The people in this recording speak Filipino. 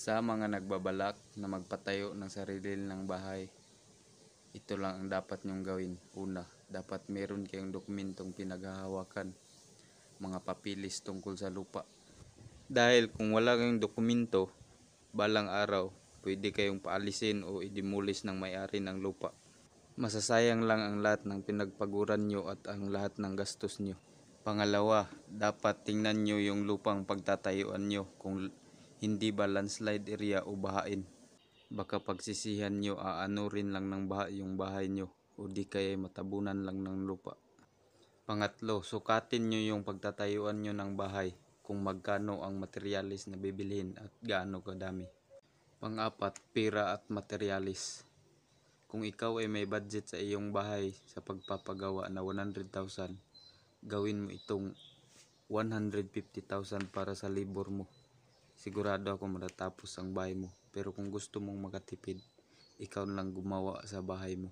Sa mga nagbabalak na magpatayo ng sarili ng bahay, ito lang ang dapat nyong gawin. Una, dapat meron kayong dokumentong pinaghahawakan, mga papilis tungkol sa lupa. Dahil kung wala kayong dokumento, balang araw, pwede kayong paalisin o i-demolish ng may-ari ng lupa. Masasayang lang ang lahat ng pinagpaguran nyo at ang lahat ng gastos nyo. Pangalawa, dapat tingnan nyo yung lupang pagtatayuan nyo kung hindi ba landslide area o bahain. Baka pagsisihan nyo aanurin lang ng baha yung bahay nyo o di kaya matabunan lang ng lupa. Pangatlo, sukatin nyo yung pagtatayuan nyo ng bahay kung magkano ang materialis na bibilhin at gaano kadami. Pang-apat, pera at materialis. Kung ikaw ay may budget sa iyong bahay sa pagpapagawa na 100,000, gawin mo itong 150,000 para sa labor mo. Sigurado ako matatapos ang bahay mo. Pero kung gusto mong makatipid, ikaw lang gumawa sa bahay mo.